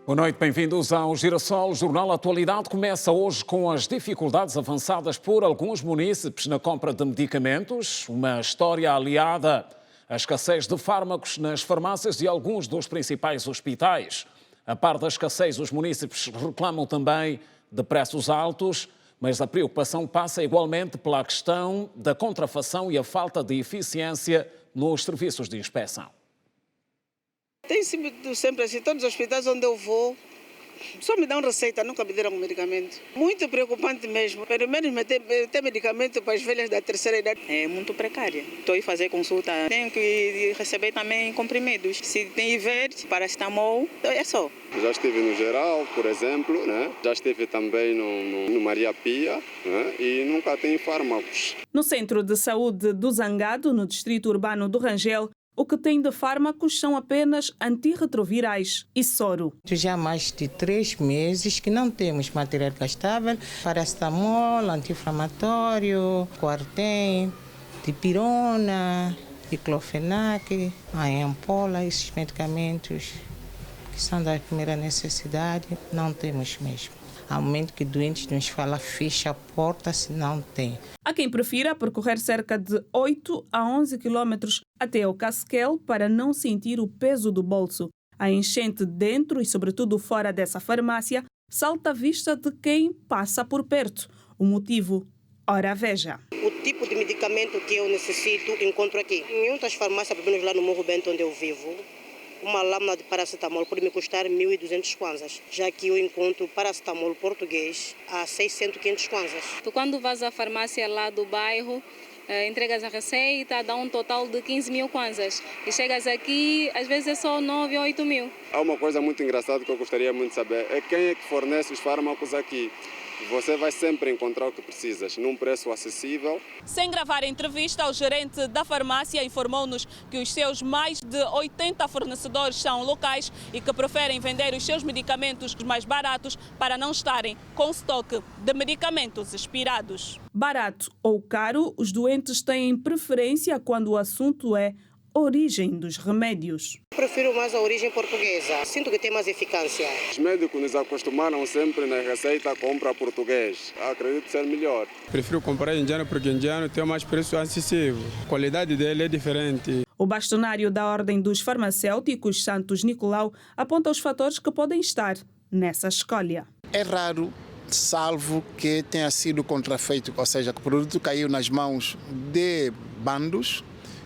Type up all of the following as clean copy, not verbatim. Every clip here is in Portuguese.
Boa noite, bem-vindos ao Girassol. O Jornal Atualidade começa hoje com as dificuldades avançadas por alguns munícipes na compra de medicamentos, uma história aliada à escassez de fármacos nas farmácias de alguns dos principais hospitais. A par da escassez, os munícipes reclamam também de preços altos, mas a preocupação passa igualmente pela questão da contrafação e a falta de eficiência nos serviços de inspeção. Tem sido sempre assim, todos os hospitais onde eu vou, só me dão receita, nunca me deram medicamento. Muito preocupante mesmo. Pelo menos ter medicamento para as velhas da terceira idade. É muito precária. Estou a fazer consulta, tenho que receber também comprimidos. Se tem Iver, paracetamol, é só. Já estive no Geral, por exemplo, né? Já estive também no Maria Pia, né? E nunca tem fármacos. No Centro de Saúde do Zangado, no distrito urbano do Rangel, o que tem de fármacos são apenas antirretrovirais e soro. Já há mais de 3 meses que não temos material gastável, paracetamol, anti-inflamatório, Coartem, dipirona, diclofenac, a ampola, esses medicamentos que são da primeira necessidade, não temos mesmo. Há um momento que doentes nos falam, fecha a porta se não tem. Há quem prefira percorrer cerca de 8 a 11 quilômetros até ao Casquel para não sentir o peso do bolso. A enchente dentro e sobretudo fora dessa farmácia salta à vista de quem passa por perto. O motivo? Ora, veja. O tipo de medicamento que eu necessito encontro aqui. Em outras farmácias, pelo menos lá no Morro Bento, onde eu vivo, uma lâmina de paracetamol pode me custar 1.200 kwanzas, já que eu encontro paracetamol português a 600, 500 kwanzas. Tu quando vas à farmácia lá do bairro, entregas a receita, dá um total de 15.000 kwanzas. E chegas aqui, às vezes é só 9 ou 8.000. Há uma coisa muito engraçada que eu gostaria muito de saber, é quem é que fornece os fármacos aqui. Você vai sempre encontrar o que precisas, num preço acessível. Sem gravar a entrevista, o gerente da farmácia informou-nos que os seus mais de 80 fornecedores são locais e que preferem vender os seus medicamentos mais baratos para não estarem com estoque de medicamentos expirados. Barato ou caro, os doentes têm preferência quando o assunto é origem dos remédios. Prefiro mais a origem portuguesa. Sinto que tem mais eficácia. Os médicos nos acostumaram sempre na receita compra português. Acredito ser melhor. Prefiro comprar indiano porque indiano tem mais preço acessível. A qualidade dele é diferente. O bastonário da Ordem dos Farmacêuticos, Santos Nicolau, aponta os fatores que podem estar nessa escolha. É raro, salvo que tenha sido contrafeito, ou seja, que o produto caiu nas mãos de bandos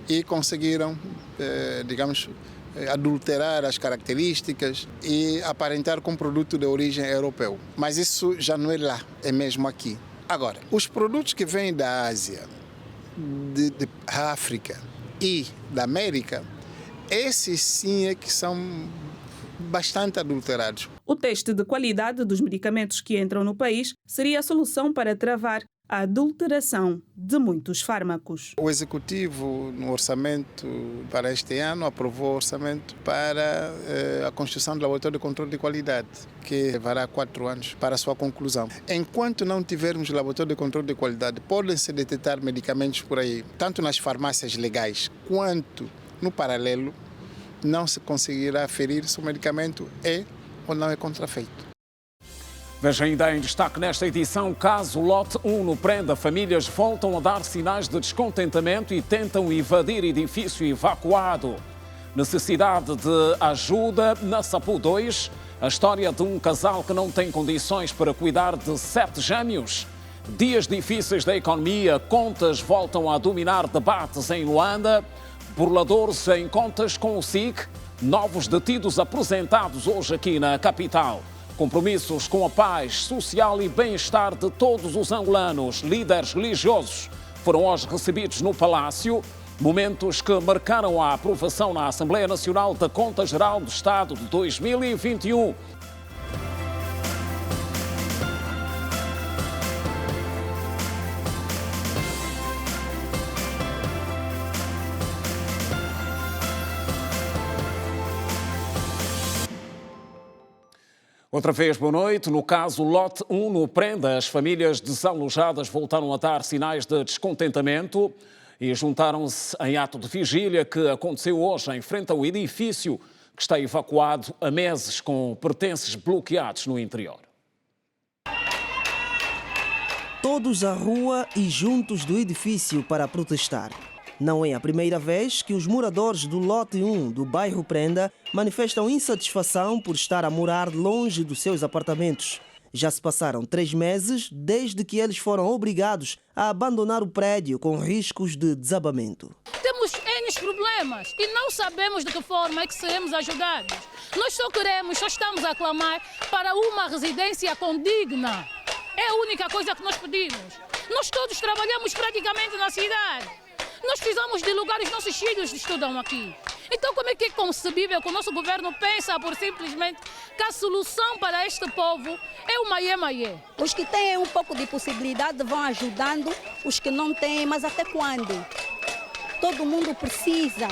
e conseguiram, adulterar as características e aparentar com produto de origem europeu. Mas isso já não é lá, é mesmo aqui. Agora, os produtos que vêm da Ásia, da África e da América, esses sim é que são bastante adulterados. O teste de qualidade dos medicamentos que entram no país seria a solução para travar a adulteração de muitos fármacos. O Executivo, no orçamento para este ano, aprovou o orçamento para a construção do laboratório de controle de qualidade, que levará 4 anos para a sua conclusão. Enquanto não tivermos laboratório de controle de qualidade, podem-se detectar medicamentos por aí, tanto nas farmácias legais quanto no paralelo, não se conseguirá aferir se o medicamento é ou não é contrafeito. Veja ainda em destaque nesta edição, caso Lote 1 no Prenda, famílias voltam a dar sinais de descontentamento e tentam invadir edifício evacuado. Necessidade de ajuda na Sapu 2, a história de um casal que não tem condições para cuidar de 7 gêmeos. Dias difíceis da economia, contas voltam a dominar debates em Luanda. Burladores em contas com o SIC, novos detidos apresentados hoje aqui na capital. Compromissos com a paz social e bem-estar de todos os angolanos, líderes religiosos, foram hoje recebidos no Palácio, momentos que marcaram a aprovação na Assembleia Nacional da Conta Geral do Estado de 2021. Outra vez, boa noite. No caso Lote 1 no Prenda, as famílias desalojadas voltaram a dar sinais de descontentamento e juntaram-se em ato de vigília que aconteceu hoje em frente ao edifício que está evacuado há meses com pertences bloqueados no interior. Todos à rua e juntos do edifício para protestar. Não é a primeira vez que os moradores do lote 1 do bairro Prenda manifestam insatisfação por estar a morar longe dos seus apartamentos. Já se passaram 3 meses desde que eles foram obrigados a abandonar o prédio com riscos de desabamento. Temos N problemas e não sabemos de que forma é que seremos ajudados. Nós só estamos a clamar para uma residência condigna. É a única coisa que nós pedimos. Nós todos trabalhamos praticamente na cidade. Nós precisamos de lugares, nossos filhos estudam aqui. Então como é que é concebível que o nosso governo pensa por simplesmente que a solução para este povo é o maiê-maiê? Os que têm um pouco de possibilidade vão ajudando, os que não têm, mas até quando? Todo mundo precisa.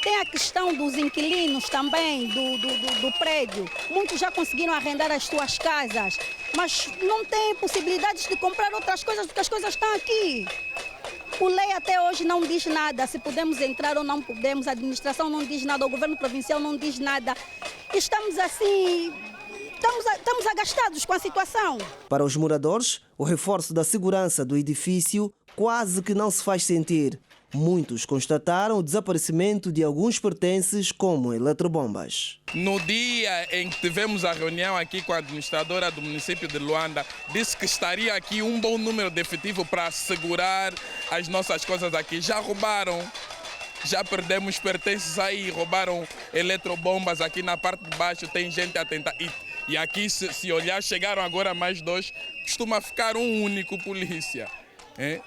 Tem a questão dos inquilinos também, do prédio. Muitos já conseguiram arrendar as suas casas, mas não têm possibilidades de comprar outras coisas porque as coisas estão aqui. O lei até hoje não diz nada, se podemos entrar ou não podemos, a administração não diz nada, o governo provincial não diz nada. Estamos assim, estamos agastados com a situação. Para os moradores, o reforço da segurança do edifício quase que não se faz sentir. Muitos constataram o desaparecimento de alguns pertences, como eletrobombas. No dia em que tivemos a reunião aqui com a administradora do município de Luanda, disse que estaria aqui um bom número de efetivo para segurar as nossas coisas aqui. Já roubaram, já perdemos pertences aí, roubaram eletrobombas aqui na parte de baixo, tem gente a tentar. E aqui, se olhar, chegaram agora mais 2, costuma ficar um único polícia.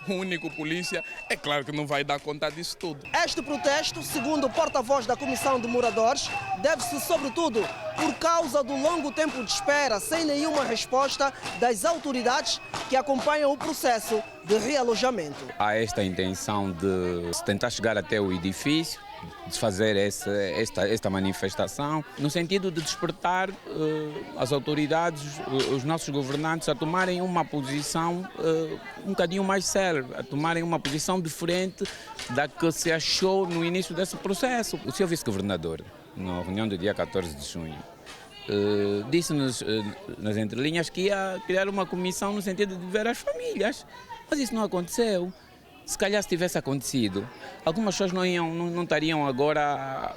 Um único polícia, é claro que não vai dar conta disso tudo. Este protesto, segundo o porta-voz da Comissão de Moradores, deve-se sobretudo por causa do longo tempo de espera sem nenhuma resposta das autoridades que acompanham o processo de realojamento. Há esta intenção de tentar chegar até o edifício, de fazer esta manifestação, no sentido de despertar as autoridades, os nossos governantes, a tomarem uma posição um bocadinho mais séria, a tomarem uma posição diferente da que se achou no início desse processo. O senhor vice-governador, na reunião do dia 14 de junho, disse-nos nas entrelinhas que ia criar uma comissão no sentido de ver as famílias, mas isso não aconteceu. Se calhar se tivesse acontecido, algumas pessoas não estariam agora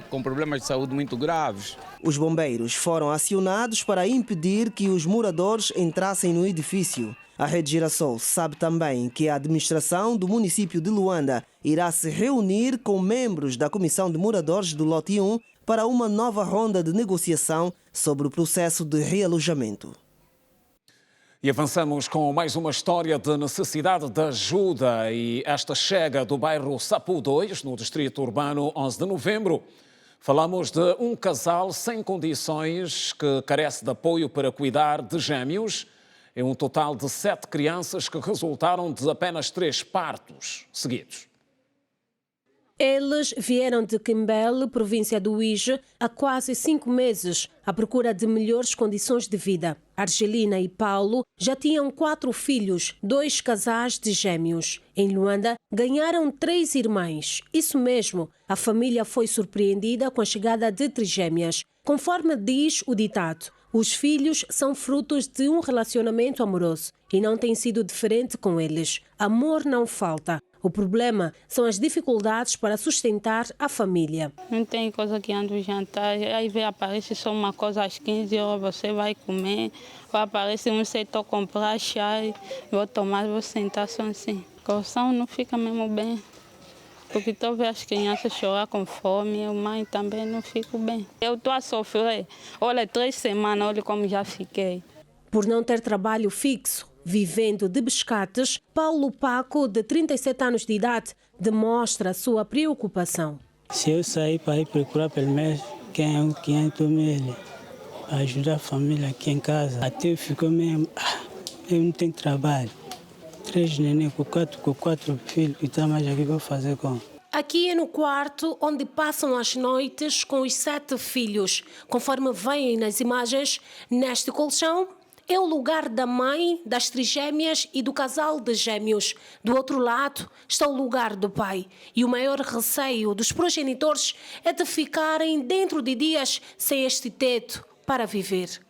com problemas de saúde muito graves. Os bombeiros foram acionados para impedir que os moradores entrassem no edifício. A Rede Girassol sabe também que a administração do município de Luanda irá se reunir com membros da Comissão de Moradores do Lote 1 para uma nova ronda de negociação sobre o processo de realojamento. E avançamos com mais uma história de necessidade de ajuda, e esta chega do bairro Sapu 2, no distrito urbano 11 de novembro. Falamos de um casal sem condições que carece de apoio para cuidar de gêmeos. É um total de 7 crianças que resultaram de apenas 3 partos seguidos. Eles vieram de Quimbele, província do Uíge, há quase 5 meses, à procura de melhores condições de vida. Argelina e Paulo já tinham 4 filhos, 2 casais de gêmeos. Em Luanda, ganharam 3 irmãs. Isso mesmo, a família foi surpreendida com a chegada de trigêmeas. Conforme diz o ditado, os filhos são frutos de um relacionamento amoroso e não tem sido diferente com eles. Amor não falta. O problema são as dificuldades para sustentar a família. Não tem coisa que anda jantar, aí aparece só uma coisa às 15 horas, você vai comer, ou aparece um setor comprar chá, vou tomar, vou sentar só assim. O coração não fica mesmo bem, porque tu vê as crianças chorar com fome, eu mãe também não fico bem. Eu estou a sofrer, olha, 3 semanas, olha como já fiquei. Por não ter trabalho fixo, vivendo de pescates, Paulo Paco, de 37 anos de idade, demonstra a sua preocupação. Se eu sair para ir procurar pelo menos 500 mil, para ajudar a família aqui em casa, até ficou mesmo, eu não tenho trabalho. 3 neném com 4 filhos, então mais aqui vou fazer como? Aqui é no quarto onde passam as noites com os 7 filhos. Conforme veem nas imagens, neste colchão, é o lugar da mãe, das trigêmeas e do casal de gêmeos. Do outro lado está o lugar do pai. E o maior receio dos progenitores é de ficarem dentro de dias sem este teto para viver.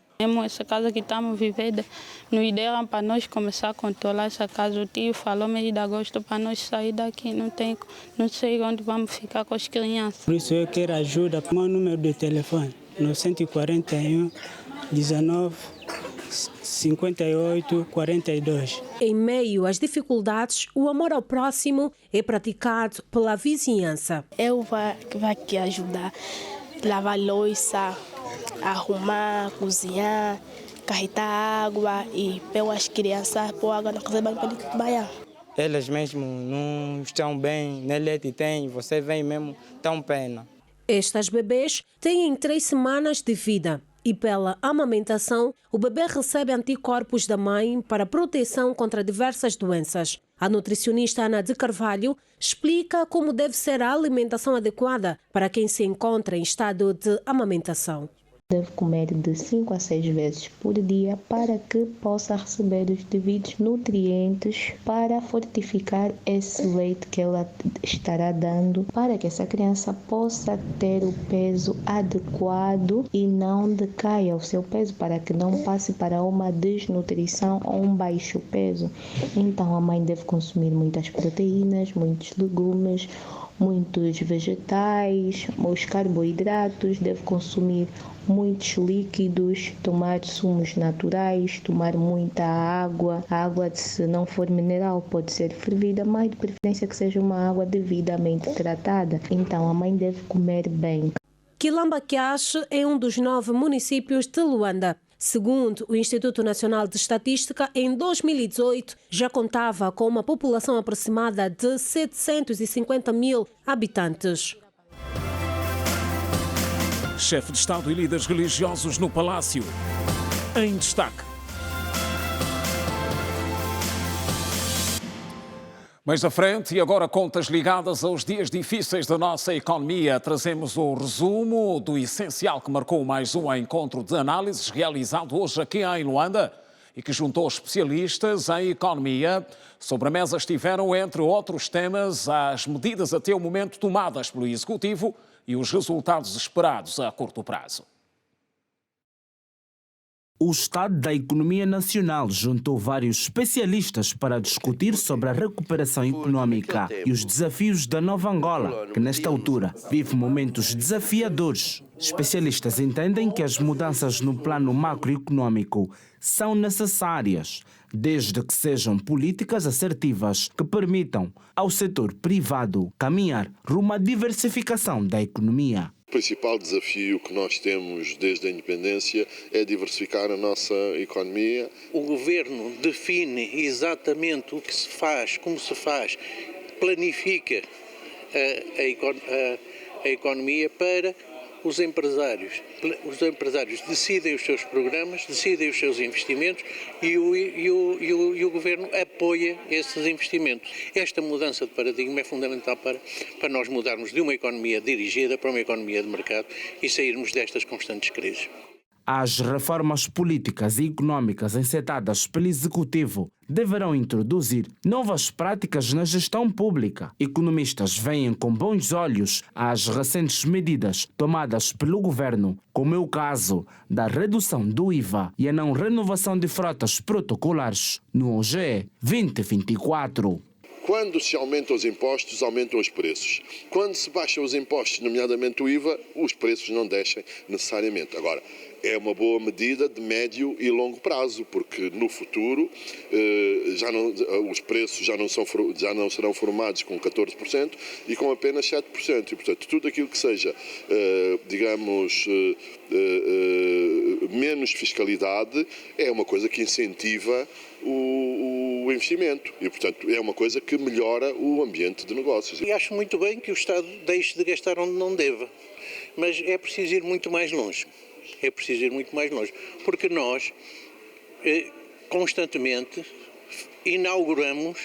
Essa casa que estamos vivendo, nos deram para nós começar a controlar essa casa. O tio falou mês de agosto para nós sair daqui. Não sei onde vamos ficar com as crianças. Por isso eu quero ajuda. Meu número de telefone, no 141 19 58 42. Em meio às dificuldades, o amor ao próximo é praticado pela vizinhança. Eu vou aqui ajudar, lavar louça, arrumar, cozinhar, carregar água e pegar as crianças, pôr água na casa para banhar. Elas mesmo não estão bem, nem leite tem, você vem mesmo, tão pena. Estas bebês têm 3 semanas de vida e pela amamentação, o bebê recebe anticorpos da mãe para proteção contra diversas doenças. A nutricionista Ana de Carvalho explica como deve ser a alimentação adequada para quem se encontra em estado de amamentação. Deve comer de 5 a 6 vezes por dia para que possa receber os devidos nutrientes para fortificar esse leite que ela estará dando, para que essa criança possa ter o peso adequado e não decaia o seu peso, para que não passe para uma desnutrição ou um baixo peso. Então a mãe deve consumir muitas proteínas, muitos legumes, muitos vegetais, os carboidratos, deve consumir muitos líquidos, tomar sumos naturais, tomar muita água. A água, se não for mineral, pode ser fervida, mas de preferência que seja uma água devidamente tratada. Então a mãe deve comer bem. Quilamba-Quiache é um dos 9 municípios de Luanda. Segundo o Instituto Nacional de Estatística, em 2018 já contava com uma população aproximada de 750 mil habitantes. Chefe de Estado e líderes religiosos no Palácio. Em destaque. Mais à frente, e agora contas ligadas aos dias difíceis da nossa economia. Trazemos o resumo do essencial que marcou mais um encontro de análises realizado hoje aqui em Luanda e que juntou especialistas em economia. Sobre a mesa estiveram, entre outros temas, as medidas até o momento tomadas pelo Executivo e os resultados esperados a curto prazo. O Estado da Economia Nacional juntou vários especialistas para discutir sobre a recuperação econômica e os desafios da Nova Angola, que nesta altura vive momentos desafiadores. Especialistas entendem que as mudanças no plano macroeconômico são necessárias, desde que sejam políticas assertivas que permitam ao setor privado caminhar rumo à diversificação da economia. O principal desafio que nós temos desde a independência é diversificar a nossa economia. O governo define exatamente o que se faz, como se faz, planifica a economia para os empresários. Os empresários decidem os seus programas, decidem os seus investimentos e o governo apoia esses investimentos. Esta mudança de paradigma é fundamental para nós mudarmos de uma economia dirigida para uma economia de mercado e sairmos destas constantes crises. As reformas políticas e econômicas encetadas pelo Executivo deverão introduzir novas práticas na gestão pública. Economistas veem com bons olhos as recentes medidas tomadas pelo governo, como é o caso da redução do IVA e a não renovação de frotas protocolares no OGE 2024. Quando se aumentam os impostos, aumentam os preços. Quando se baixam os impostos, nomeadamente o IVA, os preços não descem necessariamente. Agora, é uma boa medida de médio e longo prazo, porque no futuro os preços já não serão formados com 14% e com apenas 7%. E, portanto, tudo aquilo que seja, menos fiscalidade é uma coisa que incentiva o investimento e, portanto, é uma coisa que melhora o ambiente de negócios. E acho muito bem que o Estado deixe de gastar onde não deva, mas é preciso ir muito mais longe. É preciso ir muito mais longe, porque nós constantemente inauguramos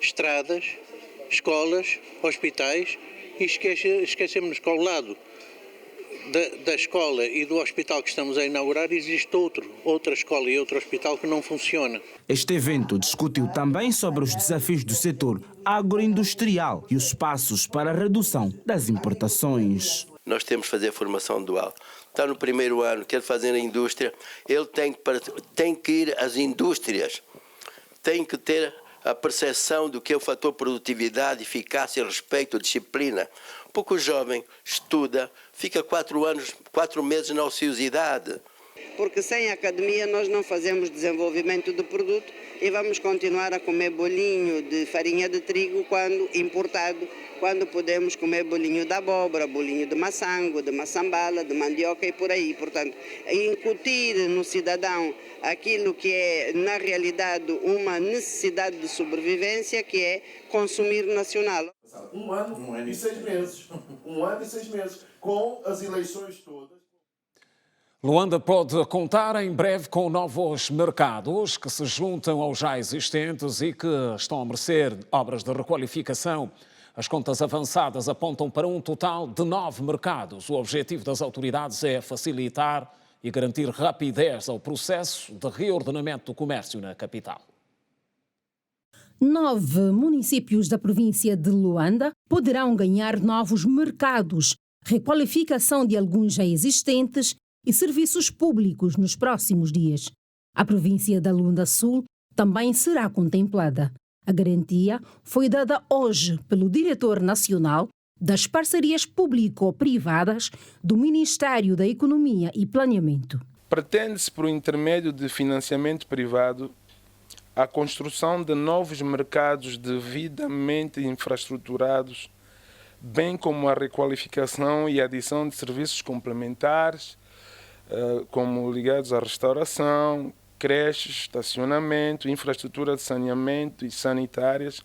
estradas, escolas, hospitais e esquecemos que ao lado da escola e do hospital que estamos a inaugurar, existe outra escola e outro hospital que não funciona. Este evento discutiu também sobre os desafios do setor agroindustrial e os passos para a redução das importações. Nós temos que fazer formação dual. Está no primeiro ano, quer fazer a indústria, ele tem que ir às indústrias, tem que ter a percepção do que é o fator produtividade, eficácia, respeito, disciplina. Porque o jovem estuda, fica 4 meses na ociosidade. Porque sem academia nós não fazemos desenvolvimento de produto e vamos continuar a comer bolinho de farinha de trigo quando importado, quando podemos comer bolinho de abóbora, bolinho de maçango, de maçambala, de mandioca e por aí. Portanto, incutir no cidadão aquilo que é, na realidade, uma necessidade de sobrevivência, que é consumir nacional. Um ano e 6 meses. Um ano e 6 meses, com as eleições todas. Luanda pode contar em breve com novos mercados que se juntam aos já existentes e que estão a merecer obras de requalificação. As contas avançadas apontam para um total de 9 mercados. O objetivo das autoridades é facilitar e garantir rapidez ao processo de reordenamento do comércio na capital. 9 municípios da província de Luanda poderão ganhar novos mercados, requalificação de alguns já existentes e serviços públicos nos próximos dias. A província da Luanda Sul também será contemplada. A garantia foi dada hoje pelo diretor nacional das parcerias público-privadas do Ministério da Economia e Planeamento. Pretende-se, por intermédio de financiamento privado, a construção de novos mercados devidamente infraestruturados, bem como a requalificação e adição de serviços complementares, como ligados à restauração, creches, estacionamento, infraestrutura de saneamento e sanitárias,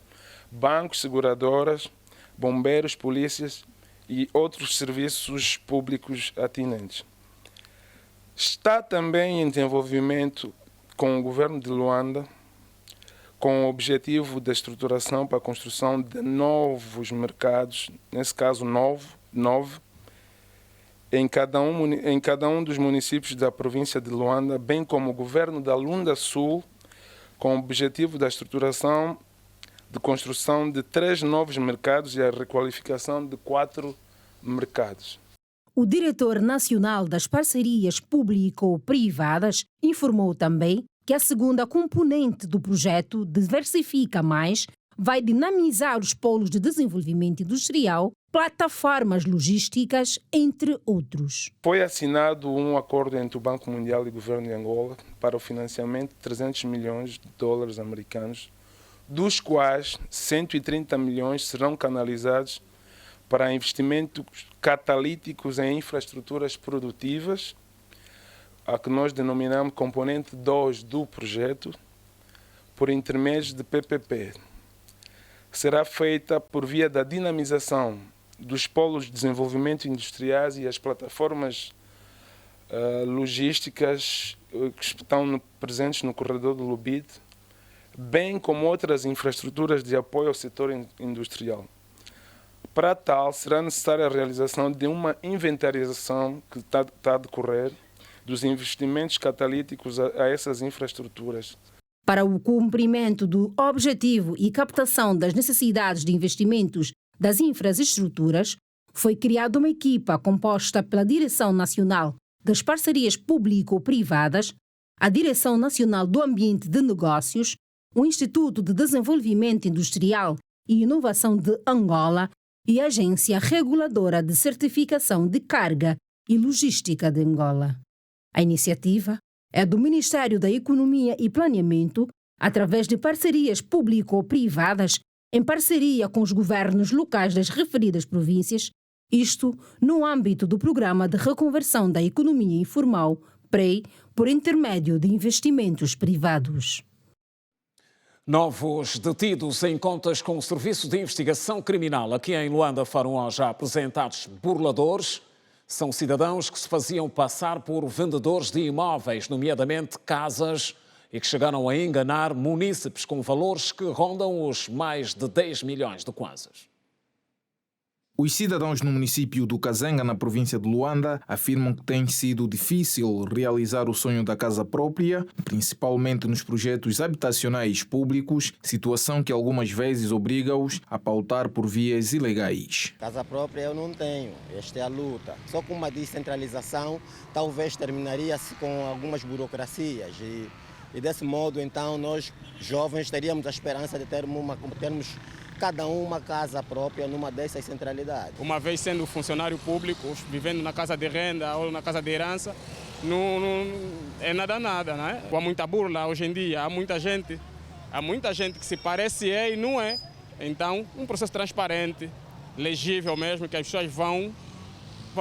bancos, seguradoras, bombeiros, polícias e outros serviços públicos atinentes. Está também em desenvolvimento com o governo de Luanda, com o objetivo da estruturação para a construção de novos mercados, nesse caso 9, em cada um dos municípios da província de Luanda, bem como o governo da Luanda Sul, com o objetivo da estruturação de construção de 3 novos mercados e a requalificação de 4 mercados. O diretor nacional das parcerias público-privadas informou também que a segunda componente do projeto Diversifica Mais vai dinamizar os polos de desenvolvimento industrial, plataformas logísticas, entre outros. Foi assinado um acordo entre o Banco Mundial e o governo de Angola para o financiamento de 300 milhões de dólares americanos, dos quais 130 milhões serão canalizados para investimentos catalíticos em infraestruturas produtivas, a que nós denominamos componente 2 do projeto, por intermédio de PPP. Será feita por via da dinamização dos polos de desenvolvimento industriais e as plataformas logísticas que estão presentes no corredor do Lubid, bem como outras infraestruturas de apoio ao setor industrial. Para tal, será necessária a realização de uma inventarização que está a decorrer dos investimentos catalíticos a essas infraestruturas. Para o cumprimento do objetivo e captação das necessidades de investimentos das infraestruturas, foi criada uma equipa composta pela Direção Nacional das Parcerias Público-Privadas, a Direção Nacional do Ambiente de Negócios, o Instituto de Desenvolvimento Industrial e Inovação de Angola e a Agência Reguladora de Certificação de Carga e Logística de Angola. A iniciativa é do Ministério da Economia e Planeamento, através de parcerias público-privadas, em parceria com os governos locais das referidas províncias, isto no âmbito do Programa de Reconversão da Economia Informal, PREI, por intermédio de investimentos privados. Novos detidos em contas com o Serviço de Investigação Criminal aqui em Luanda foram hoje apresentados burladores. São cidadãos que se faziam passar por vendedores de imóveis, nomeadamente casas, e que chegaram a enganar munícipes com valores que rondam os mais de 10 milhões de kwanzas. Os cidadãos no município do Kazenga, na província de Luanda, afirmam que tem sido difícil realizar o sonho da casa própria, principalmente nos projetos habitacionais públicos, situação que algumas vezes obriga-os a pautar por vias ilegais. Casa própria eu não tenho, esta é a luta. Só com uma descentralização talvez terminaria-se com algumas burocracias e desse modo então nós jovens teríamos a esperança de termos cada uma casa própria numa dessas centralidades. Uma vez sendo funcionário público, vivendo na casa de renda ou na casa de herança, não é nada, né? Há muita burla hoje em dia, há muita gente que se parece e não é. Então, um processo transparente, legível mesmo, que as pessoas vão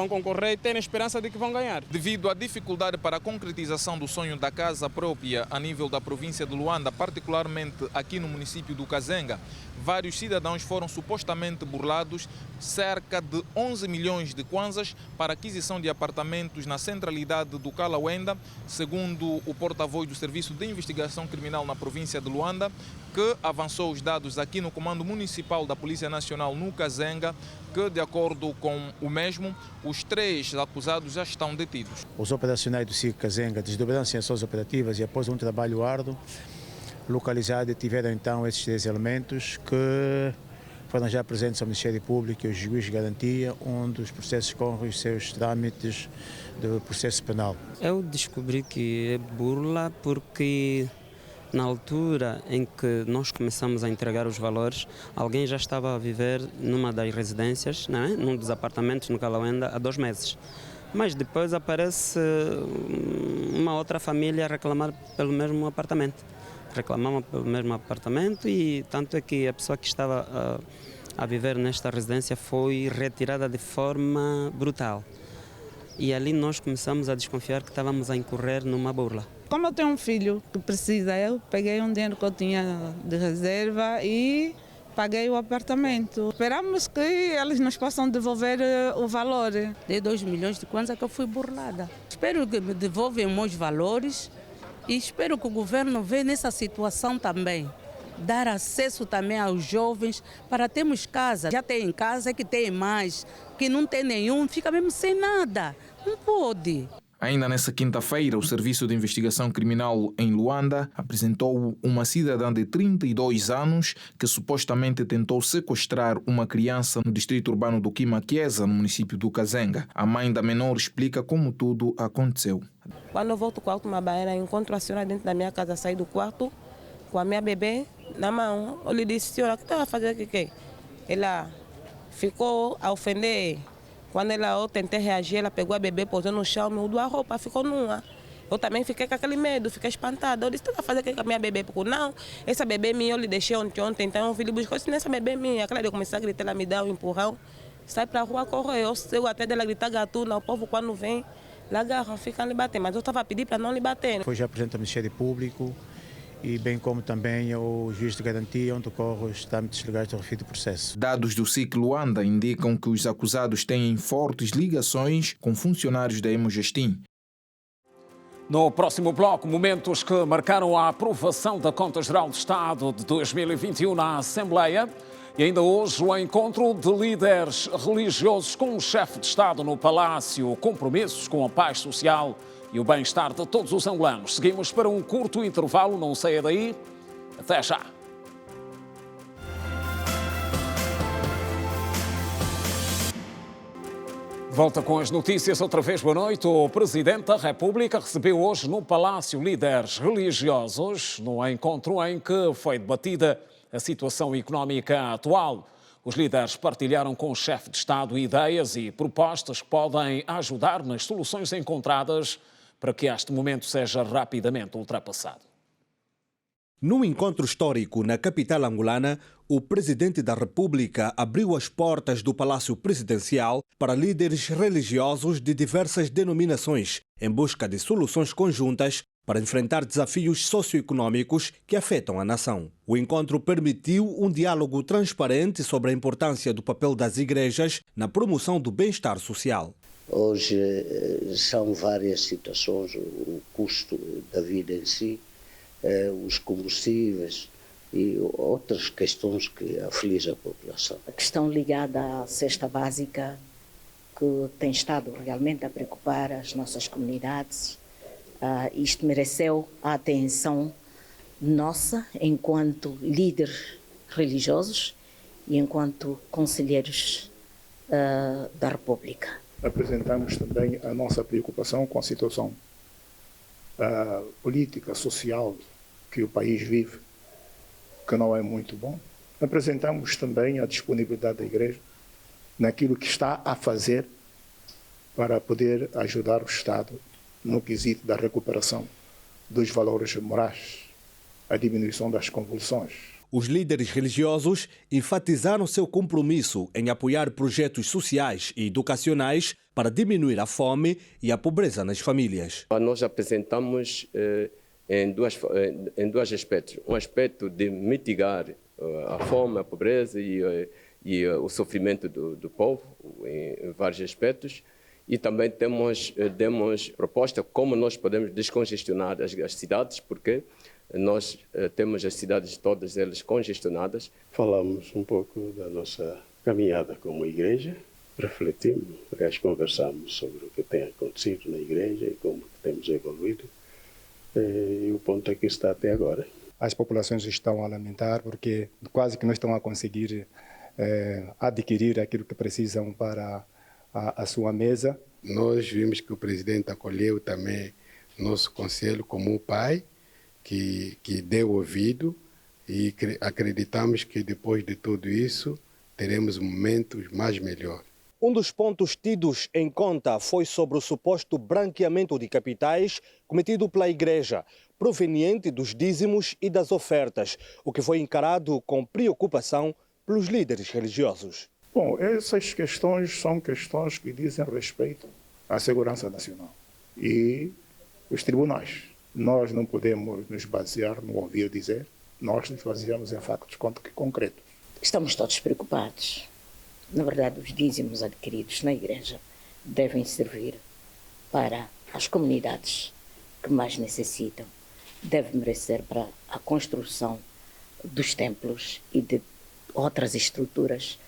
concorrer e terem esperança de que vão ganhar. Devido à dificuldade para a concretização do sonho da casa própria a nível da província de Luanda, particularmente aqui no município do Kazenga, vários cidadãos foram supostamente burlados cerca de 11 milhões de kwanzas para aquisição de apartamentos na centralidade do Kalawenda, segundo o porta-voz do Serviço de Investigação Criminal na província de Luanda, que avançou os dados aqui no Comando Municipal da Polícia Nacional no Kazenga, que, de acordo com o mesmo, os 3 acusados já estão detidos. Os operacionais do SIC Kazenga desdobraram-se em ações operativas e, após um trabalho árduo, localizado, tiveram então esses 3 elementos que foram já presentes ao Ministério Público e ao juiz de garantia, onde os processos correm os seus trâmites do processo penal. Eu descobri que é burla porque na altura em que nós começamos a entregar os valores, alguém já estava a viver numa das residências, né, num dos apartamentos no Kalawenda há 2 meses. Mas depois aparece uma outra família a reclamar pelo mesmo apartamento. Reclamavam pelo mesmo apartamento e tanto é que a pessoa que estava a viver nesta residência foi retirada de forma brutal. E ali nós começamos a desconfiar que estávamos a incorrer numa burla. Como eu tenho um filho que precisa, eu peguei um dinheiro que eu tinha de reserva e paguei o apartamento. Esperamos que eles nos possam devolver o valor. Dei 2 milhões de kwanza que eu fui burlada. Espero que me devolvam meus valores e espero que o governo veja nessa situação também. Dar acesso também aos jovens para termos casa. Já tem casa que tem mais, que não tem nenhum, fica mesmo sem nada. Não pode. Ainda nesta quinta-feira, o Serviço de Investigação Criminal em Luanda apresentou uma cidadã de 32 anos que supostamente tentou sequestrar uma criança no distrito urbano do Kimakieza, no município do Kazenga. A mãe da menor explica como tudo aconteceu. Quando eu volto com a última banheira, encontro a senhora dentro da minha casa, saí do quarto com a minha bebê na mão. Eu lhe disse: senhora, o que estava fazendo aqui? Ela ficou a ofender. Quando eu tentei reagir, ela pegou a bebê, posou no chão, mudou a roupa, ficou nua. Eu também fiquei com aquele medo, fiquei espantada. Eu disse: tu vai fazer o que com a minha bebê? Porque não, essa bebê minha eu lhe deixei ontem, então eu fui lhe buscar. Eu disse: nessa bebê minha. Claro, eu comecei a gritar, ela me dá um empurrão, sai para a rua, corre. Eu até dela gritar gatuna, o povo quando vem, lá agarram, ficam lhe batendo. Mas eu estava a pedir para não lhe bater. Foi já apresentado ao Ministério Público e bem como também ao juiz de garantia, onde ocorrem os trâmites legais do referido processo. Dados do SIC Luanda indicam que os acusados têm fortes ligações com funcionários da Hemogestim. No próximo bloco, momentos que marcaram a aprovação da Conta Geral do Estado de 2021 na Assembleia. E ainda hoje o encontro de líderes religiosos com o chefe de Estado no Palácio, compromissos com a paz social e o bem-estar de todos os angolanos. Seguimos para um curto intervalo, não saia daí. Até já. Volta com as notícias outra vez. Boa noite. O Presidente da República recebeu hoje no Palácio líderes religiosos no encontro em que foi debatida a situação económica atual. Os líderes partilharam com o chefe de Estado ideias e propostas que podem ajudar nas soluções encontradas para que este momento seja rapidamente ultrapassado. Num encontro histórico na capital angolana, o Presidente da República abriu as portas do Palácio Presidencial para líderes religiosos de diversas denominações, em busca de soluções conjuntas para enfrentar desafios socioeconômicos que afetam a nação. O encontro permitiu um diálogo transparente sobre a importância do papel das igrejas na promoção do bem-estar social. Hoje são várias situações, o custo da vida em si, os combustíveis, e outras questões que afligem a população. A questão ligada à cesta básica, que tem estado realmente a preocupar as nossas comunidades, isto mereceu a atenção nossa enquanto líderes religiosos e enquanto conselheiros da República. Apresentamos também a nossa preocupação com a situação política, social que o país vive, que não é muito bom. Apresentamos também a disponibilidade da Igreja naquilo que está a fazer para poder ajudar o Estado no quesito da recuperação dos valores morais, a diminuição das convulsões. Os líderes religiosos enfatizaram seu compromisso em apoiar projetos sociais e educacionais para diminuir a fome e a pobreza nas famílias. Nós apresentamos em dois aspectos. Um aspecto de mitigar a fome, a pobreza e o sofrimento do povo, em vários aspectos. E também demos proposta como nós podemos descongestionar as cidades, porque nós temos as cidades todas elas congestionadas. Falamos um pouco da nossa caminhada como igreja, refletimos, conversamos sobre o que tem acontecido na igreja e como temos evoluído. E o ponto é que está até agora. As populações estão a lamentar porque quase que não estão a conseguir adquirir aquilo que precisam para a sua mesa. Nós vimos que o presidente acolheu também nosso conselho como um pai que deu ouvido e acreditamos que depois de tudo isso teremos momentos mais melhores. Um dos pontos tidos em conta foi sobre o suposto branqueamento de capitais cometido pela Igreja, proveniente dos dízimos e das ofertas, o que foi encarado com preocupação pelos líderes religiosos. Bom, essas questões são questões que dizem respeito à segurança nacional e os tribunais. Nós não podemos nos basear no ouvir dizer, nós nos baseamos em factos concretos. Estamos todos preocupados. Na verdade, os dízimos adquiridos na Igreja devem servir para as comunidades que mais necessitam. Deve merecer para a construção dos templos e de outras estruturas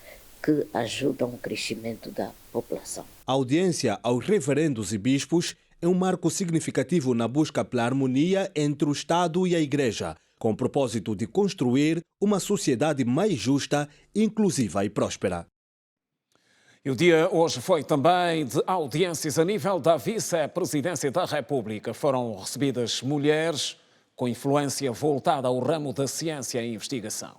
que ajudam o crescimento da população. A audiência aos reverendos e bispos é um marco significativo na busca pela harmonia entre o Estado e a Igreja, com o propósito de construir uma sociedade mais justa, inclusiva e próspera. E o dia hoje foi também de audiências a nível da Vice-Presidência da República. Foram recebidas mulheres com influência voltada ao ramo da ciência e investigação.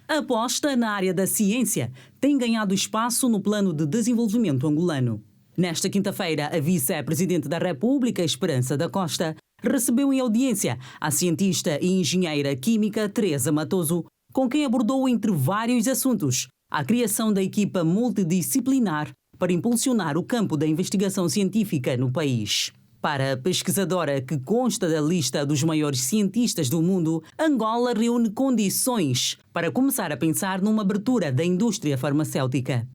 A aposta na área da ciência tem ganhado espaço no plano de desenvolvimento angolano. Nesta quinta-feira, a Vice-Presidente da República, Esperança da Costa, recebeu em audiência a cientista e engenheira química Teresa Matoso, com quem abordou entre vários assuntos a criação da equipa multidisciplinar para impulsionar o campo da investigação científica no país. Para a pesquisadora que consta da lista dos maiores cientistas do mundo, Angola reúne condições para começar a pensar numa abertura da indústria farmacêutica.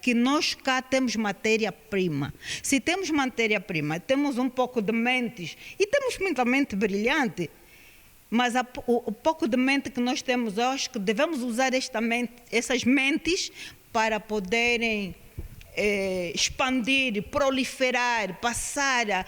Que nós cá temos matéria-prima. Se temos matéria-prima, temos um pouco de mentes e temos muita mente brilhante, mas o pouco de mente que nós temos, eu acho que devemos usar essas mentes para poderem expandir, proliferar, passar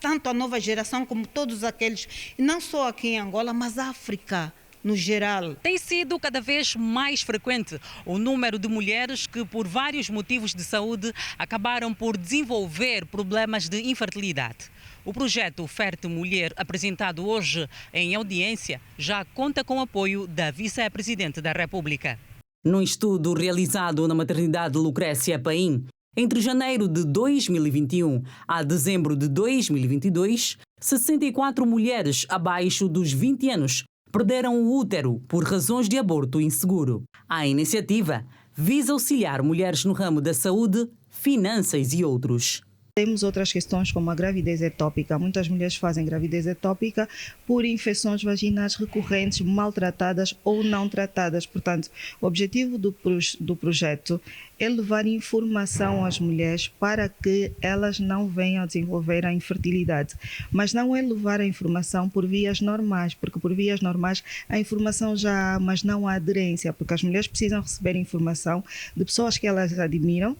tanto a nova geração como todos aqueles, não só aqui em Angola, mas África no geral. Tem sido cada vez mais frequente o número de mulheres que, por vários motivos de saúde, acabaram por desenvolver problemas de infertilidade. O projeto Ferte Mulher, apresentado hoje em audiência, já conta com o apoio da Vice-Presidente da República. Num estudo realizado na maternidade Lucrécia Paim, entre janeiro de 2021 a dezembro de 2022, 64 mulheres abaixo dos 20 anos perderam o útero por razões de aborto inseguro. A iniciativa visa auxiliar mulheres no ramo da saúde, finanças e outros. Temos outras questões como a gravidez ectópica. Muitas mulheres fazem gravidez ectópica por infecções vaginais recorrentes, maltratadas ou não tratadas. Portanto, o objetivo do projeto é levar informação às mulheres para que elas não venham a desenvolver a infertilidade. Mas não é levar a informação por vias normais, porque por vias normais a informação já há, mas não há aderência, porque as mulheres precisam receber informação de pessoas que elas admiram,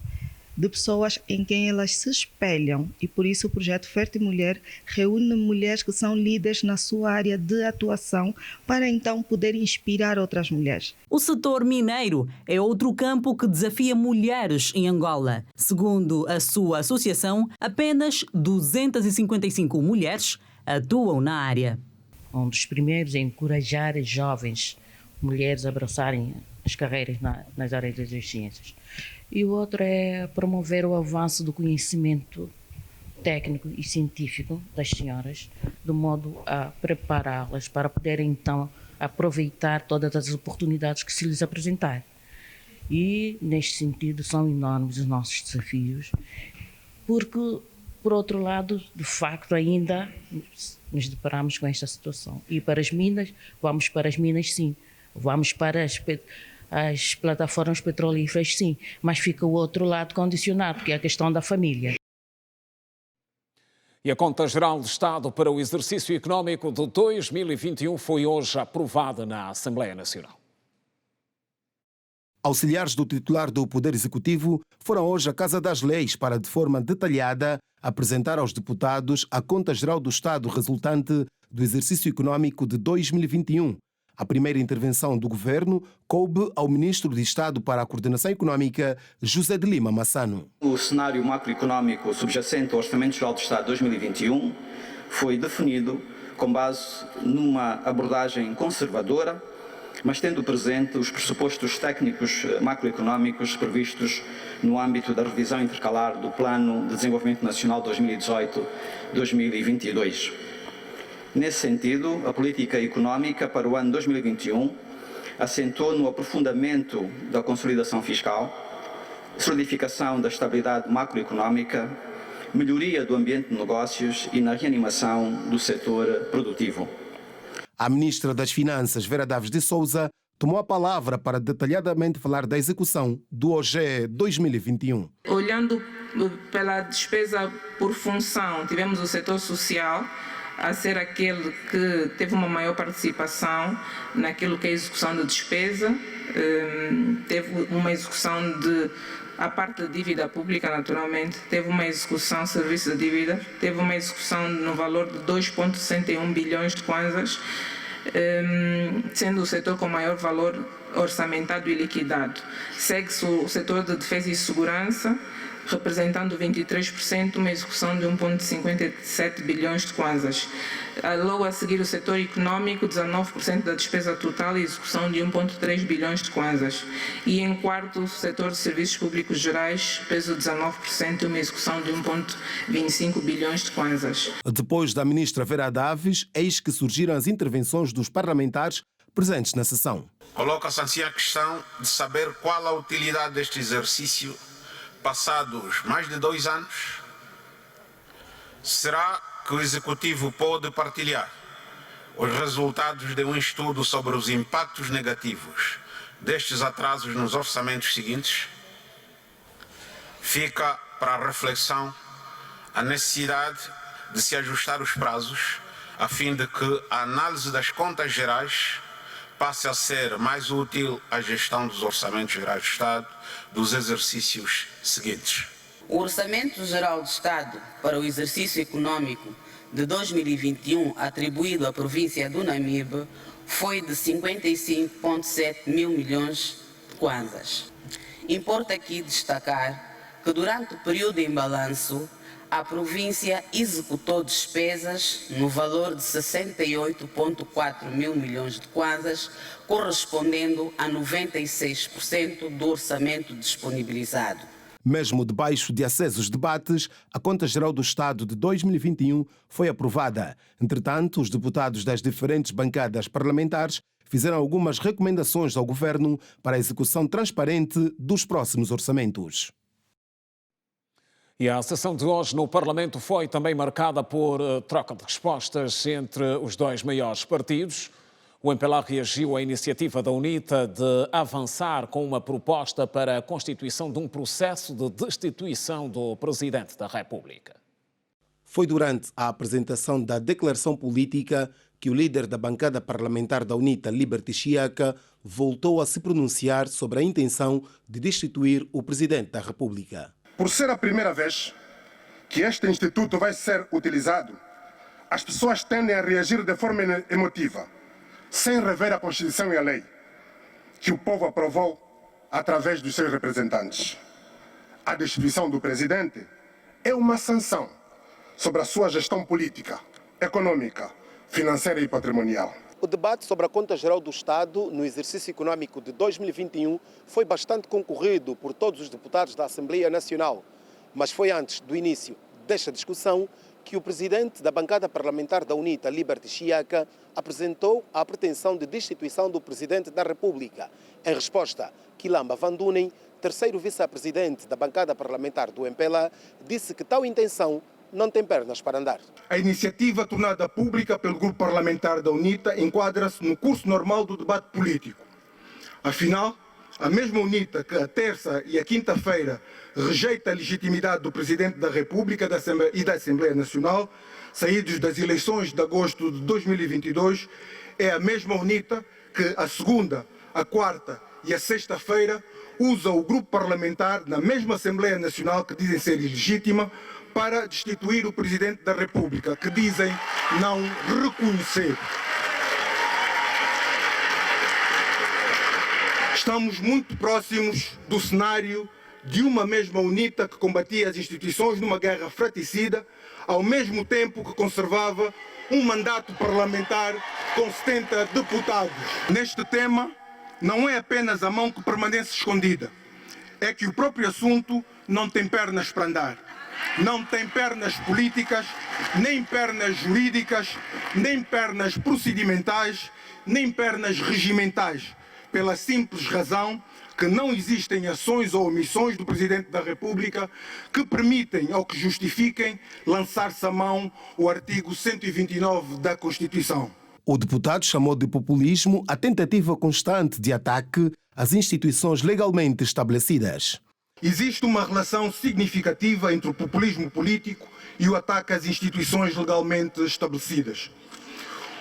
de pessoas em quem elas se espelham, e por isso o projeto Fértil Mulher reúne mulheres que são líderes na sua área de atuação para então poder inspirar outras mulheres. O setor mineiro é outro campo que desafia mulheres em Angola. Segundo a sua associação, apenas 255 mulheres atuam na área. Um dos primeiros é encorajar as jovens mulheres a abraçarem as carreiras nas áreas das ciências. E o outro é promover o avanço do conhecimento técnico e científico das senhoras, de modo a prepará-las para poderem então aproveitar todas as oportunidades que se lhes apresentar. E, neste sentido, são enormes os nossos desafios, porque, por outro lado, de facto, ainda nos deparamos com esta situação. E para as minas, vamos para as minas sim, vamos para as plataformas petrolíferas sim, mas fica o outro lado condicionado, que é a questão da família. E a Conta Geral do Estado para o exercício económico de 2021 foi hoje aprovada na Assembleia Nacional. Auxiliares do titular do Poder Executivo foram hoje à Casa das Leis para, de forma detalhada, apresentar aos deputados a Conta Geral do Estado resultante do exercício económico de 2021. A primeira intervenção do governo coube ao Ministro de Estado para a Coordenação Económica, José de Lima Massano. O cenário macroeconómico subjacente ao Orçamento Geral do Estado de 2021 foi definido com base numa abordagem conservadora, mas tendo presente os pressupostos técnicos macroeconómicos previstos no âmbito da revisão intercalar do Plano de Desenvolvimento Nacional 2018-2022. Nesse sentido, a política económica para o ano 2021 assentou no aprofundamento da consolidação fiscal, solidificação da estabilidade macroeconómica, melhoria do ambiente de negócios e na reanimação do setor produtivo. A Ministra das Finanças, Vera Daves de Souza, tomou a palavra para detalhadamente falar da execução do OGE 2021. Olhando pela despesa por função, tivemos o setor social a ser aquele que teve uma maior participação naquilo que é a execução de despesa, teve uma execução a parte da dívida pública, naturalmente, teve uma execução de serviço de dívida, teve uma execução no valor de 2,61 bilhões de kwanzas, sendo o setor com maior valor orçamentado e liquidado. Segue-se o setor de defesa e segurança, representando 23%, uma execução de 1,57 bilhões de kwanzas. Logo a seguir o setor económico, 19% da despesa total e execução de 1,3 bilhões de kwanzas. E em quarto, o setor de serviços públicos gerais, peso 19%, uma execução de 1,25 bilhões de kwanzas. Depois da ministra Vera Daves, eis que surgiram as intervenções dos parlamentares presentes na sessão. Coloca-se assim a questão de saber qual a utilidade deste exercício passados mais de 2 anos. Será que o Executivo pode partilhar os resultados de um estudo sobre os impactos negativos destes atrasos nos orçamentos seguintes? Fica para a reflexão a necessidade de se ajustar os prazos a fim de que a análise das contas gerais passe a ser mais útil à gestão dos orçamentos gerais do Estado dos exercícios seguintes. O Orçamento Geral do Estado para o exercício econômico de 2021 atribuído à província do Namibe foi de 55,7 mil milhões de kwanzas. Importa aqui destacar que durante o período em balanço, a província executou despesas no valor de 68,4 mil milhões de kwanzas, correspondendo a 96% do orçamento disponibilizado. Mesmo debaixo de acesos debates, a Conta Geral do Estado de 2021 foi aprovada. Entretanto, os deputados das diferentes bancadas parlamentares fizeram algumas recomendações ao governo para a execução transparente dos próximos orçamentos. E a sessão de hoje no Parlamento foi também marcada por troca de respostas entre os dois maiores partidos. O MPLA reagiu à iniciativa da UNITA de avançar com uma proposta para a constituição de um processo de destituição do Presidente da República. Foi durante a apresentação da declaração política que o líder da bancada parlamentar da UNITA, Liberty Chiaka, voltou a se pronunciar sobre a intenção de destituir o Presidente da República. Por ser a primeira vez que este instituto vai ser utilizado, as pessoas tendem a reagir de forma emotiva, sem rever a Constituição e a lei, que o povo aprovou através dos seus representantes. A destituição do presidente é uma sanção sobre a sua gestão política, econômica, financeira e patrimonial. O debate sobre a Conta Geral do Estado no exercício econômico de 2021 foi bastante concorrido por todos os deputados da Assembleia Nacional, mas foi antes do início desta discussão que o presidente da bancada parlamentar da UNITA, Liberty Chiaka, apresentou a pretensão de destituição do Presidente da República. Em resposta, Quilamba Vandunen, terceiro vice-presidente da bancada parlamentar do MPLA, disse que tal intenção não tem pernas para andar. A iniciativa tornada pública pelo grupo parlamentar da UNITA enquadra-se no curso normal do debate político. Afinal, a mesma UNITA que a terça e a quinta-feira rejeita a legitimidade do Presidente da República e da Assembleia Nacional, saídos das eleições de agosto de 2022, é a mesma UNITA que a segunda, a quarta e a sexta-feira usa o grupo parlamentar na mesma Assembleia Nacional que dizem ser ilegítima para destituir o Presidente da República, que dizem não reconhecer. Estamos muito próximos do cenário de uma mesma UNITA que combatia as instituições numa guerra fratricida, ao mesmo tempo que conservava um mandato parlamentar com 70 deputados. Neste tema, não é apenas a mão que permanece escondida, é que o próprio assunto não tem pernas para andar. Não tem pernas políticas, nem pernas jurídicas, nem pernas procedimentais, nem pernas regimentais, pela simples razão que não existem ações ou omissões do Presidente da República que permitem ou que justifiquem lançar-se à mão o artigo 129 da Constituição. O deputado chamou de populismo a tentativa constante de ataque às instituições legalmente estabelecidas. Existe uma relação significativa entre o populismo político e o ataque às instituições legalmente estabelecidas.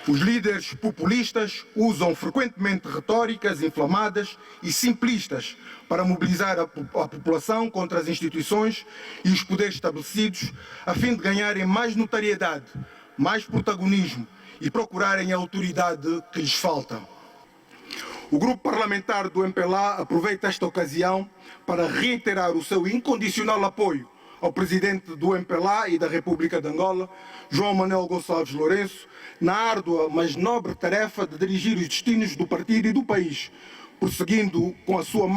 Os líderes populistas usam frequentemente retóricas inflamadas e simplistas para mobilizar a população contra as instituições e os poderes estabelecidos, a fim de ganharem mais notariedade, mais protagonismo e procurarem a autoridade que lhes falta. O grupo parlamentar do MPLA aproveita esta ocasião para reiterar o seu incondicional apoio ao presidente do MPLA e da República de Angola, João Manuel Gonçalves Lourenço, na árdua mas nobre tarefa de dirigir os destinos do partido e do país, prosseguindo com a sua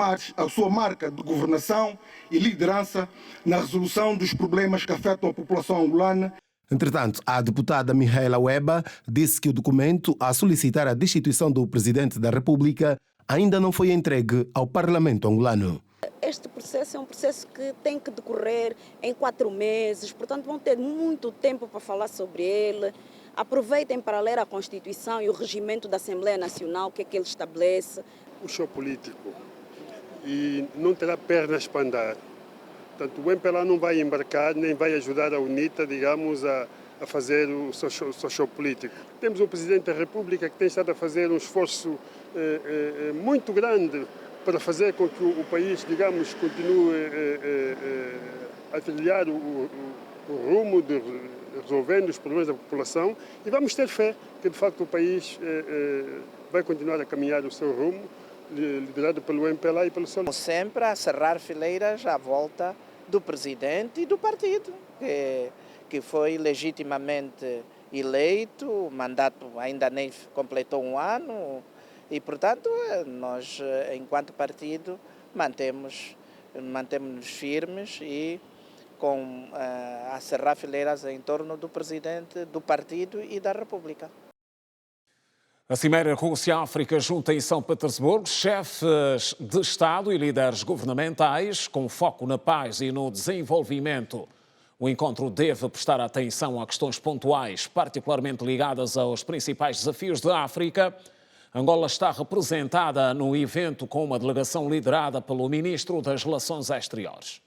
marca de governação e liderança na resolução dos problemas que afetam a população angolana. Entretanto, a deputada Mihaela Weba disse que o documento a solicitar a destituição do Presidente da República ainda não foi entregue ao Parlamento angolano. Este processo é um processo que tem que decorrer em 4 meses, portanto vão ter muito tempo para falar sobre ele. Aproveitem para ler a Constituição e o regimento da Assembleia Nacional, o que é que ele estabelece. O show político e não terá pernas para andar. Portanto, o MPLA não vai embarcar, nem vai ajudar a UNITA, digamos, a fazer o seu show político. Temos um Presidente da República que tem estado a fazer um esforço muito grande para fazer com que o país, digamos, continue a trilhar o rumo de resolvendo os problemas da população e vamos ter fé que, de facto, o país vai continuar a caminhar o seu rumo, liderado pelo MPLA e pelo seu... Sempre a cerrar fileiras à volta do Presidente e do partido, que foi legitimamente eleito, o mandato ainda nem completou 1 ano e, portanto, nós, enquanto partido, mantemos-nos firmes e a cerrar fileiras em torno do Presidente do partido e da República. A Cimeira Rússia-África junta em São Petersburgo chefes de Estado e líderes governamentais com foco na paz e no desenvolvimento. O encontro deve prestar atenção a questões pontuais, particularmente ligadas aos principais desafios da África. Angola está representada no evento com uma delegação liderada pelo Ministro das Relações Exteriores.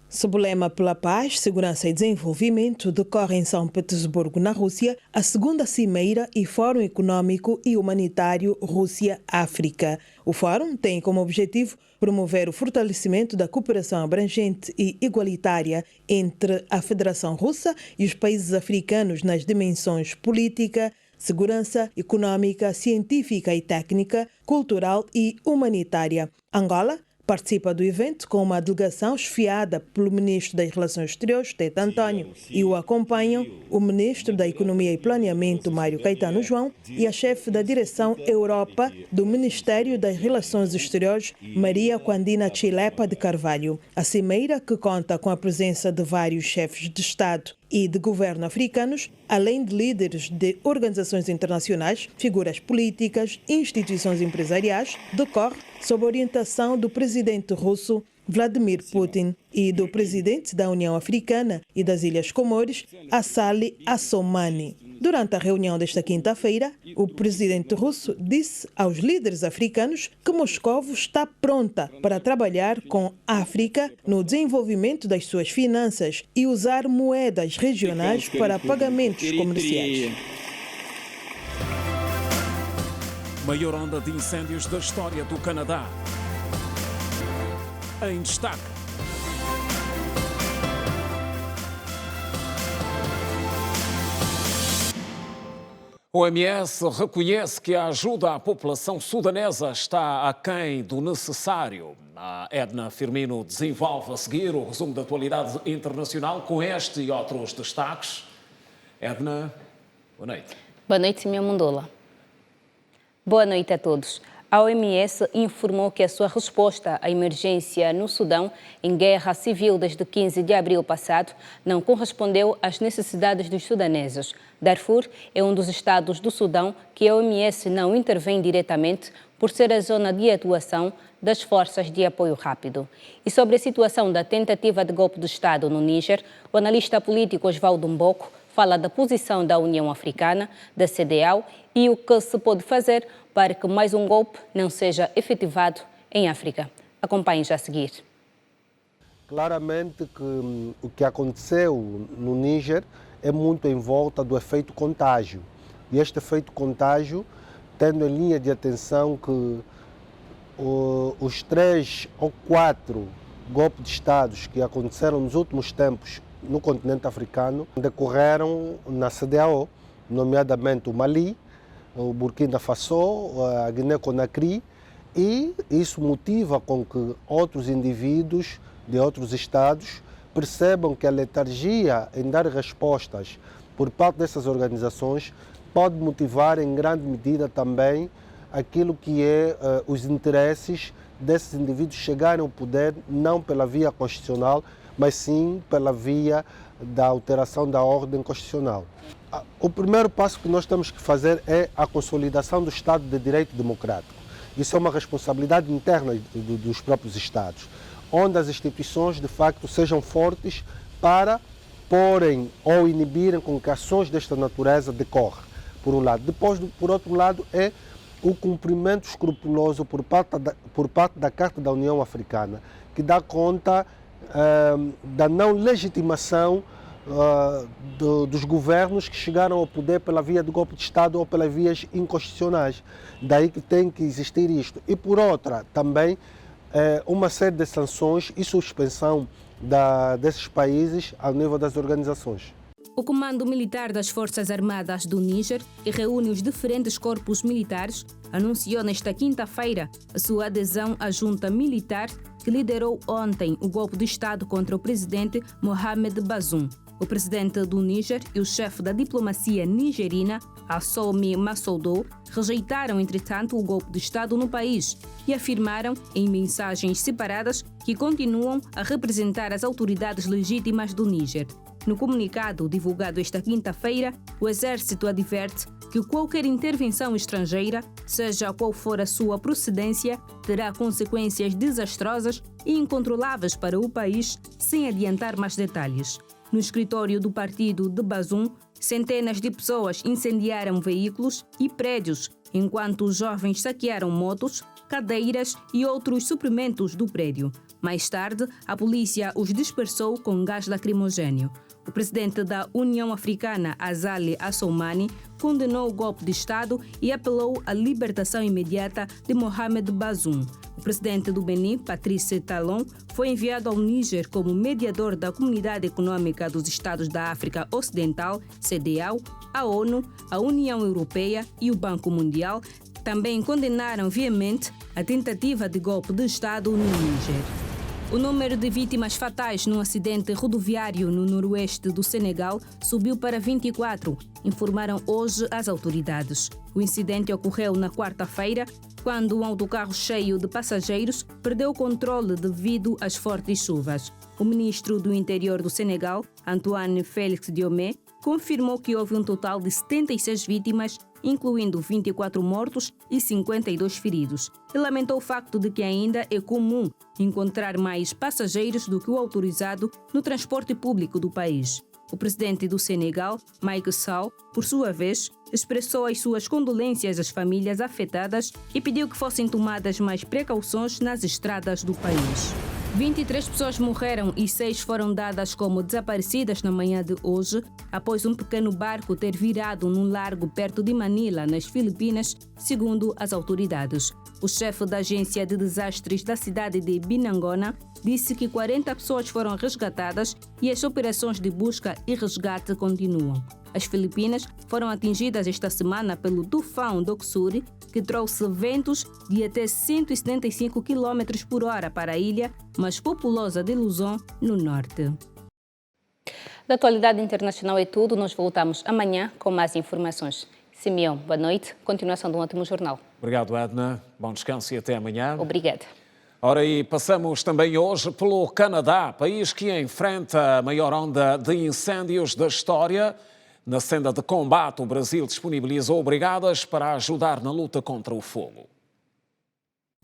Sob pela paz, segurança e desenvolvimento, decorre em São Petersburgo, na Rússia, a segunda Cimeira e Fórum Econômico e Humanitário Rússia-África. O fórum tem como objetivo promover o fortalecimento da cooperação abrangente e igualitária entre a Federação Russa e os países africanos nas dimensões política, segurança, econômica, científica e técnica, cultural e humanitária. Angola participa do evento com uma delegação chefiada pelo Ministro das Relações Exteriores, Tete António, e o acompanham o Ministro da Economia e Planeamento, Mário Caetano João, e a chefe da Direção Europa do Ministério das Relações Exteriores, Maria Quandina Chilepa de Carvalho. A cimeira, que conta com a presença de vários chefes de Estado e de governo africanos, além de líderes de organizações internacionais, figuras políticas e instituições empresariais, decorre sob orientação do presidente russo Vladimir Putin e do presidente da União Africana e das Ilhas Comores, Assali Assoumani. Durante a reunião desta quinta-feira, o presidente russo disse aos líderes africanos que Moscou está pronta para trabalhar com a África no desenvolvimento das suas finanças e usar moedas regionais para pagamentos comerciais. Maior onda de incêndios da história do Canadá. Em destaque. O OMS reconhece que a ajuda à população sudanesa está aquém do necessário. A Edna Firmino desenvolve a seguir o resumo da atualidade internacional com este e outros destaques. Edna, boa noite. Boa noite, minha Mundola. Boa noite a todos. A OMS informou que a sua resposta à emergência no Sudão, em guerra civil desde 15 de abril passado, não correspondeu às necessidades dos sudaneses. Darfur é um dos estados do Sudão que a OMS não intervém diretamente por ser a zona de atuação das forças de apoio rápido. E sobre a situação da tentativa de golpe de Estado no Níger, o analista político Osvaldo Mboko fala da posição da União Africana, da CEDEAO e o que se pode fazer para que mais um golpe não seja efetivado em África. Acompanhe já a seguir. Claramente que o que aconteceu no Níger é muito em volta do efeito contágio. E este efeito contágio, tendo em linha de atenção que os 3 ou 4 golpes de Estados que aconteceram nos últimos tempos no continente africano decorreram na CEDEAO, nomeadamente o Mali, o Burkina Faso, a Guiné-Conakry, e isso motiva com que outros indivíduos de outros estados percebam que a letargia em dar respostas por parte dessas organizações pode motivar em grande medida também aquilo que é os interesses desses indivíduos chegarem ao poder não pela via constitucional, mas sim pela via da alteração da ordem constitucional. O primeiro passo que nós temos que fazer é a consolidação do Estado de Direito Democrático. Isso é uma responsabilidade interna dos próprios Estados, onde as instituições de facto sejam fortes para porem ou inibirem com que ações desta natureza decorram, por um lado. Depois, por outro lado, é o cumprimento escrupuloso por parte da Carta da União Africana, que dá conta da não legitimação dos governos que chegaram ao poder pela via de golpe de Estado ou pelas vias inconstitucionais. Daí que tem que existir isto. E por outra, também uma série de sanções e suspensão desses países ao nível das organizações. O Comando Militar das Forças Armadas do Níger, que reúne os diferentes corpos militares, anunciou nesta quinta-feira a sua adesão à junta militar que liderou ontem o golpe de Estado contra o presidente Mohamed Bazoum. O presidente do Níger e o chefe da diplomacia nigerina, Assimi Massoudou, rejeitaram, entretanto, o golpe de Estado no país e afirmaram, em mensagens separadas, que continuam a representar as autoridades legítimas do Níger. No comunicado divulgado esta quinta-feira, o Exército adverte que qualquer intervenção estrangeira, seja qual for a sua procedência, terá consequências desastrosas e incontroláveis para o país, sem adiantar mais detalhes. No escritório do partido de Bazoum, centenas de pessoas incendiaram veículos e prédios, enquanto os jovens saquearam motos, cadeiras e outros suprimentos do prédio. Mais tarde, a polícia os dispersou com gás lacrimogéneo. O presidente da União Africana, Azali Assoumani, condenou o golpe de Estado e apelou à libertação imediata de Mohamed Bazoum. O presidente do Benin, Patrice Talon, foi enviado ao Níger como mediador da Comunidade Econômica dos Estados da África Ocidental, CEDEAO, a ONU, a União Europeia e o Banco Mundial. Também condenaram veemente a tentativa de golpe de Estado no Níger. O número de vítimas fatais num acidente rodoviário no noroeste do Senegal subiu para 24, informaram hoje as autoridades. O incidente ocorreu na quarta-feira, quando um autocarro cheio de passageiros perdeu o controle devido às fortes chuvas. O ministro do Interior do Senegal, Antoine Félix Diome, confirmou que houve um total de 76 vítimas, incluindo 24 mortos e 52 feridos. E lamentou o facto de que ainda é comum encontrar mais passageiros do que o autorizado no transporte público do país. O presidente do Senegal, Macky Sall, por sua vez, expressou as suas condolências às famílias afetadas e pediu que fossem tomadas mais precauções nas estradas do país. 23 pessoas morreram e 6 foram dadas como desaparecidas na manhã de hoje, após um pequeno barco ter virado num largo perto de Manila, nas Filipinas, segundo as autoridades. O chefe da agência de desastres da cidade de Binangona disse que 40 pessoas foram resgatadas e as operações de busca e resgate continuam. As Filipinas foram atingidas esta semana pelo tufão Doksuri, que trouxe ventos de até 175 km por hora para a ilha mais populosa de Luzon, no norte. Da atualidade internacional é tudo. Nós voltamos amanhã com mais informações. Simeão, boa noite. Continuação de um ótimo jornal. Obrigado, Edna. Bom descanso e até amanhã. Obrigada. Ora, e passamos também hoje pelo Canadá, país que enfrenta a maior onda de incêndios da história. Na senda de combate, o Brasil disponibilizou brigadas para ajudar na luta contra o fogo.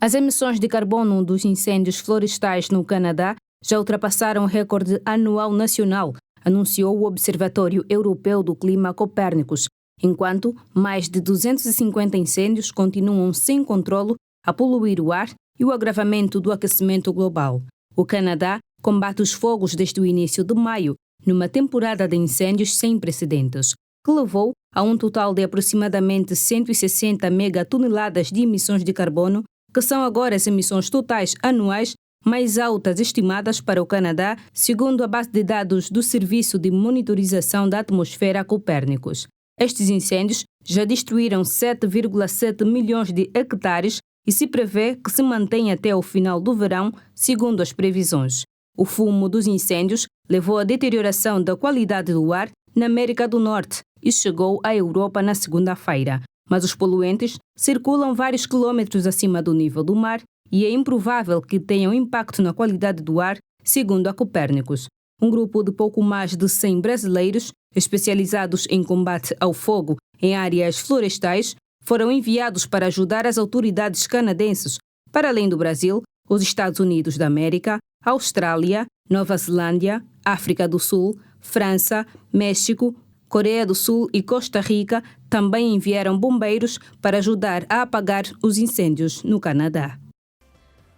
As emissões de carbono dos incêndios florestais no Canadá já ultrapassaram o recorde anual nacional, anunciou o Observatório Europeu do Clima Copérnicos, enquanto mais de 250 incêndios continuam sem controlo a poluir o ar e o agravamento do aquecimento global. O Canadá combate os fogos desde o início de maio, numa temporada de incêndios sem precedentes, que levou a um total de aproximadamente 160 megatoneladas de emissões de carbono, que são agora as emissões totais anuais mais altas estimadas para o Canadá, segundo a base de dados do Serviço de Monitorização da Atmosfera Copérnicos. Estes incêndios já destruíram 7,7 milhões de hectares e se prevê que se mantém até o final do verão, segundo as previsões. O fumo dos incêndios levou à deterioração da qualidade do ar na América do Norte e chegou à Europa na segunda-feira. Mas os poluentes circulam vários quilômetros acima do nível do mar e é improvável que tenham impacto na qualidade do ar, segundo a Copérnicos. Um grupo de pouco mais de 100 brasileiros, especializados em combate ao fogo em áreas florestais, foram enviados para ajudar as autoridades canadenses, para além do Brasil, os Estados Unidos da América, Austrália, Nova Zelândia, África do Sul, França, México, Coreia do Sul e Costa Rica também enviaram bombeiros para ajudar a apagar os incêndios no Canadá.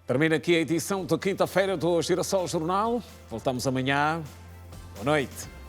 Termina aqui a edição de quinta-feira do Girassol Jornal. Voltamos amanhã. Boa noite.